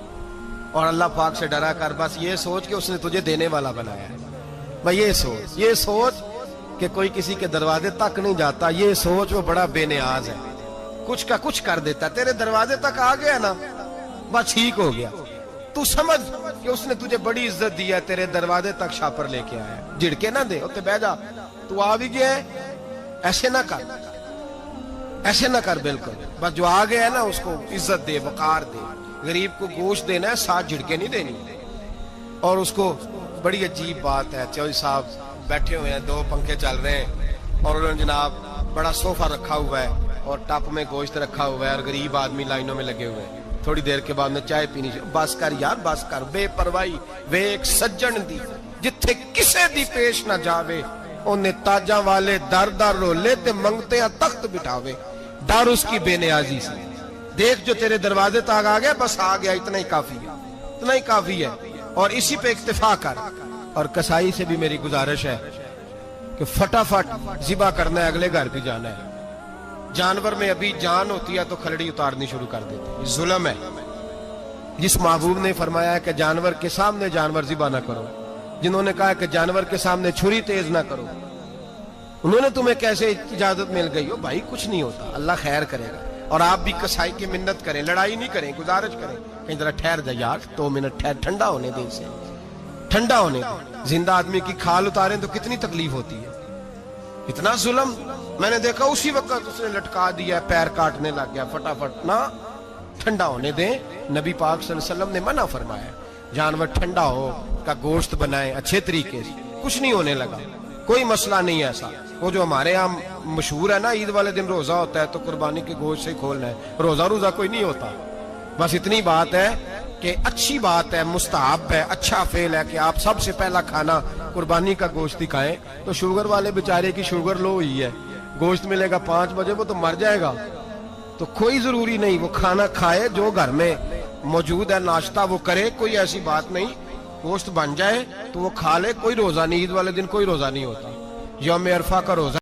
اور اللہ پاک سے ڈرا کر، بس یہ سوچ کہ اس نے تجھے دینے والا بنایا ہے۔ بھائی یہ سوچ کہ کوئی کسی کے دروازے تک نہیں جاتا، یہ سوچ وہ بڑا بے نیاز ہے، کچھ کا کچھ کر دیتا، تیرے دروازے تک آ گیا نا بس ٹھیک ہو گیا۔ تو سمجھ کہ اس نے تجھے بڑی عزت دی ہے، تیرے دروازے تک شاپر لے کے آیا ہے، جھڑکے نہ دے، اوتے بیٹھ جا، تو آ بھی گیا ہے، ایسے نہ کر، ایسے نہ کر، بالکل بس جو آ گیا ہے نا اس کو عزت دے، وقار دے۔ غریب کو گوشت دینا ہے، 7 جھڑکے نہیں دینی۔ اور اس کو بڑی عجیب بات ہے، چوہدری صاحب بیٹھے ہوئے ہیں، 2 پنکھے چل رہے ہیں اور انہوں نے جناب بڑا صوفہ رکھا ہوا ہے اور ٹپ میں گوشت رکھا ہوا ہے اور غریب آدمی لائنوں میں لگے ہوئے ہیں۔ تھوڑی دیر کے بعد میں چائے پینی، بس کر یار بس کر، بے پرواہی وے ایک سجن دی جتھے کسے دی پیش نہ جاوے، انہیں تاجاں والے در در رولے تے منگتے ہیں تخت بٹھاوے۔ ڈر اس کی بے نیازی سے، دیکھ جو تیرے دروازے تک آ گیا، بس آ گیا، اتنا ہی کافی ہے، اتنا ہی کافی ہے، اور اسی پہ اکتفا کر۔ اور کسائی سے بھی میری گزارش ہے کہ فٹافٹ ذبح کرنا ہے، اگلے گھر بھی جانا ہے۔ جانور میں ابھی جان ہوتی ہے تو کھلڑی اتارنی شروع کر دیتے ہیں، ظلم ہے۔ جس محبوب نے فرمایا ہے کہ جانور کے سامنے جانور ذبح نہ کرو، جنہوں نے کہا کہ جانور کے سامنے چھری تیز نہ کرو، انہوں نے تمہیں کیسے اجازت مل گئی ہو؟ بھائی کچھ نہیں ہوتا، اللہ خیر کرے گا۔ اور آپ بھی کسائی کی منت کریں، لڑائی نہیں کریں، گزارش کریں، کہیں ذرا ٹھہر جا یار، 2 منٹ ٹھہر، ٹھنڈا ہونے دے، اسے ٹھنڈا ہونے دے۔ زندہ آدمی کی کھال اتاریں تو کتنی تکلیف ہوتی ہے، اتنا ظلم۔ میں نے دیکھا اسی وقت اس نے لٹکا دیا، پیر کاٹنے لگ گیا، فٹافٹ نہ، ٹھنڈا ہونے دیں۔ نبی پاک صلی اللہ علیہ وسلم نے منع فرمایا، جانور ٹھنڈا ہو کا گوشت بنائیں اچھے طریقے سے، کچھ نہیں ہونے لگا، کوئی مسئلہ نہیں ایسا۔ وہ جو ہمارے یہاں مشہور ہے نا، عید والے دن روزہ ہوتا ہے تو قربانی کے گوشت سے کھولنا ہے، روزہ کوئی نہیں ہوتا۔ بس اتنی بات ہے کہ اچھی بات ہے، مستحب ہے، اچھا فعل ہے کہ آپ سب سے پہلا کھانا قربانی کا گوشت ہی کھائیں۔ تو شوگر والے بیچارے کی شوگر لو ہوئی ہے، گوشت ملے گا 5 بجے، وہ تو مر جائے گا۔ تو کوئی ضروری نہیں، وہ کھانا کھائے جو گھر میں موجود ہے، ناشتہ وہ کرے، کوئی ایسی بات نہیں، گوشت بن جائے تو وہ کھا لے، کوئی روزہ نہیں، عید والے دن کوئی روزہ نہیں ہوتا، یوم عرفہ کا روزہ